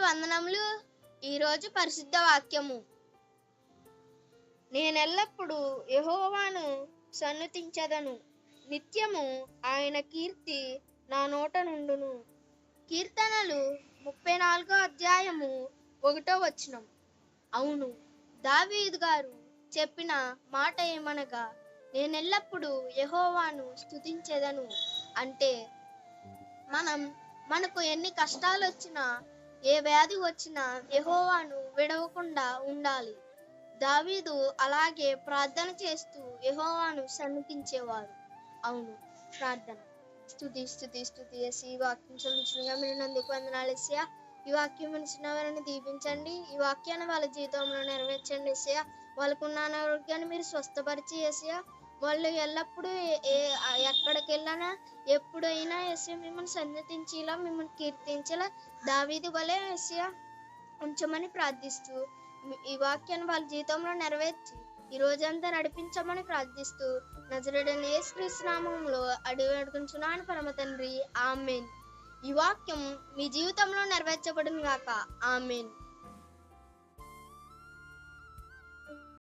వందనములు. ఈరోజు పరిశుద్ధ వాక్యము. నేనెల్లప్పుడూ యెహోవాను సన్నుతించెదను, నిత్యము ఆయన కీర్తి నా నోట నుండును. కీర్తనలు 34 అధ్యాయము 1వ వచనం. అవును, దావీదు గారు చెప్పిన మాట ఏమనగా, నేనెల్లప్పుడూ యెహోవాను స్తుతించెదను అంటే మనకు ఎన్ని కష్టాలు వచ్చినా, ఏ వ్యాధి వచ్చినా యెహోవాను విడవకుండా ఉండాలి. దావీదు అలాగే ప్రార్థన చేస్తూ యెహోవాను సన్నిధించేవారు. అవును, ప్రార్థన. స్తుతి స్తుతి స్తుతి యేసు. ఈ వాక్యం చెల్లించుగా మీరు నందుకు వందనాలు యేసయ్యా. ఈ వాక్యం వినిచిన వారిని దీవించండి. ఈ వాక్యాన్ని వాళ్ళ జీవితంలో నెరవేర్చండి యేసయ్యా. వాళ్ళకున్న అనారోగ్యాన్ని మీరు స్వస్థపరిచి యేసయ్యా. వాళ్ళు ఎల్లప్పుడూ ఎక్కడికి వెళ్ళినా ఎప్పుడైనా యేసయ్యా మిమ్మల్ని సన్నిధించేలా, మిమ్మల్ని కీర్తించేలా దావీదు వలె యేసయ్యా ఉంచమని ప్రార్థిస్తూ, ఈ వాక్యాన్ని వాళ్ళ జీవితంలో నెరవేర్చి ఈ రోజంతా నడిపించమని ప్రార్థిస్తూ, నజరేయుడైన యేసుక్రీస్తు నామములో అడిగి అడుగుచున్నాను పరమ తండ్రి, ఆమేన్. ఈ వాక్యం మీ జీవితంలో నెరవేర్చబడును గాక. ఆమేన్.